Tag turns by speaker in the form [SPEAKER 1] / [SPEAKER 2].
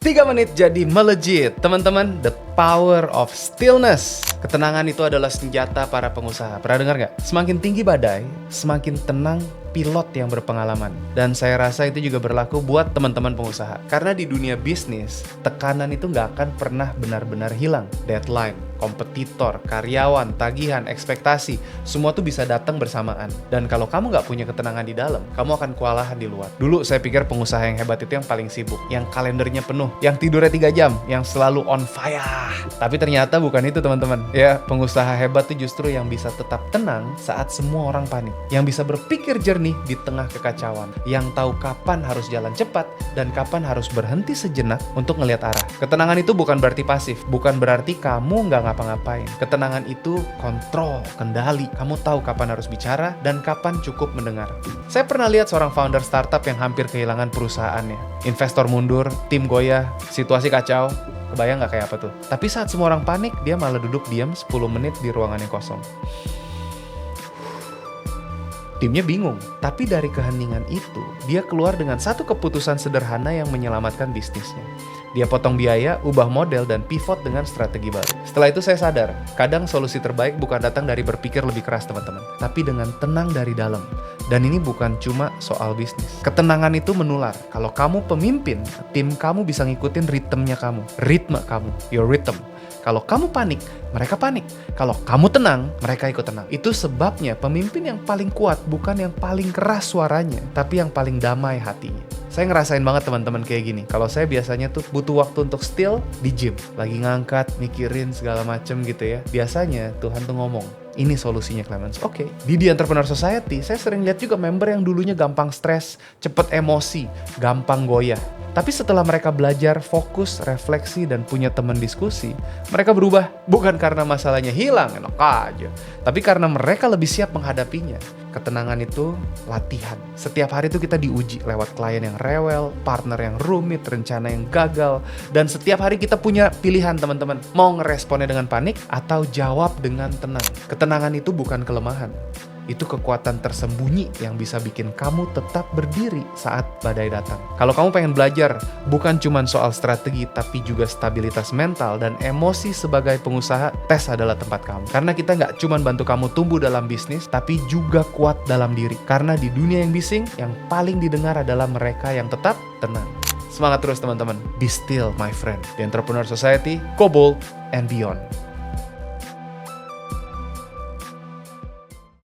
[SPEAKER 1] 3 menit jadi melejit. Teman-teman, the power of stillness. Ketenangan itu adalah senjata para pengusaha. Pernah dengar nggak? Semakin tinggi badai, semakin tenang pilot yang berpengalaman. Dan saya rasa itu juga berlaku buat teman-teman pengusaha. Karena di dunia bisnis, tekanan itu nggak akan pernah benar-benar hilang. Deadline, kompetitor, karyawan, tagihan, ekspektasi, semua tuh bisa datang bersamaan. Dan kalau kamu nggak punya ketenangan di dalam, kamu akan kewalahan di luar. Dulu saya pikir pengusaha yang hebat itu yang paling sibuk, yang kalendernya penuh, yang tidurnya 3 jam, yang selalu on fire. Tapi ternyata bukan itu, teman-teman. Ya, pengusaha hebat itu justru yang bisa tetap tenang saat semua orang panik, yang bisa berpikir jernih di tengah kekacauan, yang tahu kapan harus jalan cepat dan kapan harus berhenti sejenak untuk ngelihat arah. Ketenangan itu bukan berarti pasif, bukan berarti kamu nggak ngapa-ngapain. Ketenangan itu kontrol, kendali. Kamu tahu kapan harus bicara dan kapan cukup mendengar. Saya pernah lihat seorang founder startup yang hampir kehilangan perusahaannya. Investor mundur, tim goyah, situasi kacau. Kebayang nggak kayak apa tuh? Tapi saat semua orang panik, dia malah duduk diam 10 menit di ruangan yang kosong. Timnya bingung, tapi dari keheningan itu, dia keluar dengan satu keputusan sederhana yang menyelamatkan bisnisnya. Dia potong biaya, ubah model, dan pivot dengan strategi baru. Setelah itu saya sadar, kadang solusi terbaik bukan datang dari berpikir lebih keras, teman-teman, tapi dengan tenang dari dalam. Dan ini bukan cuma soal bisnis. Ketenangan itu menular. Kalau kamu pemimpin, tim kamu bisa ngikutin ritmenya kamu, ritme kamu, your rhythm. Kalau kamu panik, mereka panik. Kalau kamu tenang, mereka ikut tenang. Itu sebabnya pemimpin yang paling kuat bukan yang paling keras suaranya, tapi yang paling damai hatinya. Saya ngerasain banget teman-teman kayak gini. Kalau saya biasanya tuh butuh waktu untuk still di gym. Lagi ngangkat, mikirin segala macem gitu ya. Biasanya Tuhan tuh ngomong, ini solusinya Clemens. Oke. Di The Entrepreneur Society, saya sering lihat juga member yang dulunya gampang stres, cepet emosi, gampang goyah. Tapi setelah mereka belajar, fokus, refleksi, dan punya teman diskusi, mereka berubah. Bukan karena masalahnya hilang, enak aja. Tapi karena mereka lebih siap menghadapinya. Ketenangan itu latihan. Setiap hari itu kita diuji lewat klien yang rewel, partner yang rumit, rencana yang gagal. Dan setiap hari kita punya pilihan, teman-teman. Mau ngeresponnya dengan panik atau jawab dengan tenang. Ketenangan itu bukan kelemahan. Itu kekuatan tersembunyi yang bisa bikin kamu tetap berdiri saat badai datang. Kalau kamu pengen belajar, bukan cuma soal strategi, tapi juga stabilitas mental dan emosi sebagai pengusaha, tes adalah tempat kamu. Karena kita nggak cuma bantu kamu tumbuh dalam bisnis, tapi juga kuat dalam diri. Karena di dunia yang bising, yang paling didengar adalah mereka yang tetap tenang. Semangat terus teman-teman. Be still, my friend. The Entrepreneur Society, go bold and beyond.